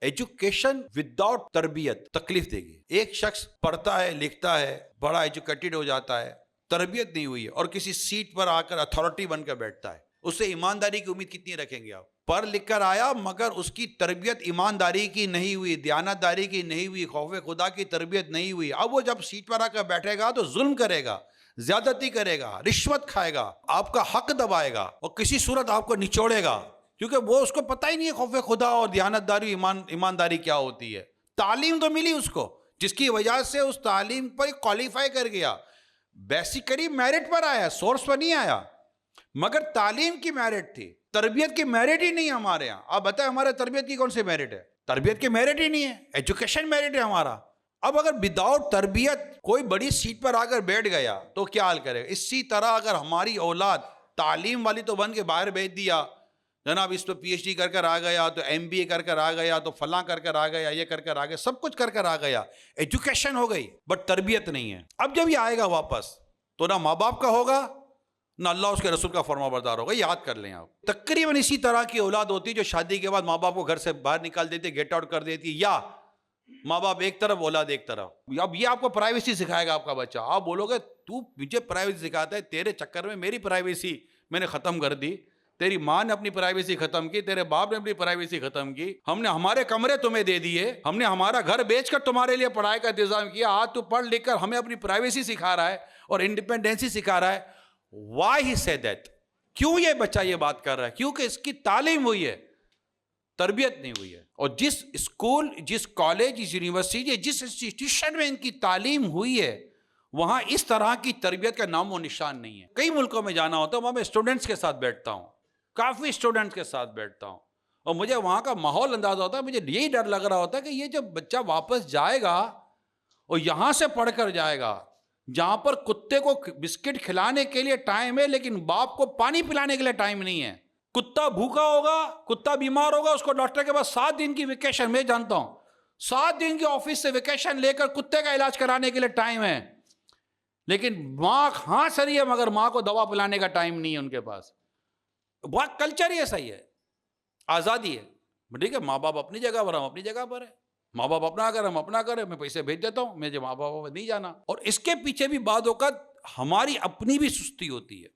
Education without تربیت تکلیف دے گی. ایک شخص پڑھتا ہے، لکھتا ہے، بڑا ایجوکیٹڈ ہو جاتا ہے، تربیت نہیں ہوئی ہے اور کسی سیٹ پر آ کر اتھارٹی بن کر بیٹھتا ہے، اس سے ایمانداری کی امید کتنی رکھیں گے آپ؟ پڑھ لکھ کر آیا مگر اس کی تربیت ایمانداری کی نہیں ہوئی، دیانتداری کی نہیں ہوئی، خوف خدا کی تربیت نہیں ہوئی. اب وہ جب سیٹ پر آ کر بیٹھے گا تو ظلم کرے گا، زیادتی کرے گا، رشوت کھائے گا، آپ کا حق دبائے گا اور کسی صورت آپ کو نچوڑے گا، کیونکہ وہ اس کو پتہ ہی نہیں ہے خوف خدا اور دیانتداری ایمانداری کیا ہوتی ہے. تعلیم تو ملی اس کو جس کی وجہ سے اس تعلیم پر کوالیفائی کر گیا، بیسیکلی میرٹ پر آیا، سورس پر نہیں آیا، مگر تعلیم کی میرٹ تھی، تربیت کی میرٹ ہی نہیں ہے ہمارے یہاں. آپ بتائیں ہمارے تربیت کی کون سی میرٹ ہے؟ تربیت کی میرٹ ہی نہیں ہے، ایجوکیشن میرٹ ہے ہمارا. اب اگر وداؤٹ تربیت کوئی بڑی سیٹ پر آ کر بیٹھ گیا تو کیا حال کرے گا؟ اسی طرح اگر ہماری اولاد تعلیم والی تو بن کے باہر بھیج دیا، جناب اس پہ پی ایچ ڈی کر کر آ گیا، تو ایم بی اے کر کر آ گیا، تو فلاں کر کر آ گیا، یہ کر کر آ گیا، سب کچھ کر کر آ گیا، ایجوکیشن ہو گئی بٹ تربیت نہیں ہے. اب جب یہ آئے گا واپس تو نہ ماں باپ کا ہوگا نہ اللہ اس کے رسول کا فرما بردار ہوگا. یاد کر لیں آپ، تقریباً اسی طرح کی اولاد ہوتی ہے جو شادی کے بعد ماں باپ کو گھر سے باہر نکال دیتی، گیٹ آؤٹ کر دیتی، یا ماں باپ ایک طرف اولاد ایک طرف. اب یہ آپ کو پرائیویسی سکھائے گا آپ کا بچہ. آپ بولو گے تو مجھے پرائیویسی سکھاتا ہے، تیرے چکر میں میری پرائیویسی میں نے ختم کر دی. تیری ماں نے اپنی پرائیویسی ختم کی، تیرے باپ نے اپنی پرائیویسی ختم کی، ہم نے ہمارے کمرے تمہیں دے دیے، ہم نے ہمارا گھر بیچ کر تمہارے لیے پڑھائی کا انتظام کیا. آج تو پڑھ لکھ کر ہمیں اپنی پرائیویسی سکھا رہا ہے اور انڈیپینڈنسی سکھا رہا ہے. Why he said that؟ کیوں یہ بچہ یہ بات کر رہا ہے؟ کیونکہ اس کی تعلیم ہوئی ہے، تربیت نہیں ہوئی ہے. اور جس اسکول، جس کالج، جس یونیورسٹی، جس انسٹیٹیوشن میں ان کی تعلیم ہوئی ہے وہاں اس طرح کی تربیت کا نام و نشان نہیں ہے. کئی ملکوں میں جانا ہوتا ہے، وہاں میں اسٹوڈنٹس کے ساتھ بیٹھتا ہوں، کافی اسٹوڈنٹس کے ساتھ بیٹھتا ہوں، اور مجھے وہاں کا ماحول اندازہ ہوتا ہے. مجھے یہی ڈر لگ رہا ہوتا ہے کہ یہ جب بچہ واپس جائے گا اور یہاں سے پڑھ کر جائے گا جہاں پر کتے کو بسکٹ کھلانے کے لیے ٹائم ہے لیکن باپ کو پانی پلانے کے لیے ٹائم نہیں ہے. کتا بھوکا ہوگا، کتا بیمار ہوگا، اس کو ڈاکٹر کے پاس 7 دن کی ویکیشن، میں جانتا ہوں 7 دن کی آفس سے ویکیشن لے کر کتے کا علاج کرانے کے لیے ٹائم ہے، لیکن ماں ہانس رہی ہے مگر ماں کو دوا پلانے کا ٹائم نہیں ہے ان کے پاس. بہت کلچر ہی ایسا ہی ہے. آزادی ہے، ٹھیک ہے، ماں باپ اپنی جگہ پر، ہم اپنی جگہ پر ہے، ماں باپ اپنا کریں ہم اپنا کریں، میں پیسے بھیج دیتا ہوں، مجھے ماں باپ نہیں جانا. اور اس کے پیچھے بھی بعض اوقات ہماری اپنی بھی سستی ہوتی ہے.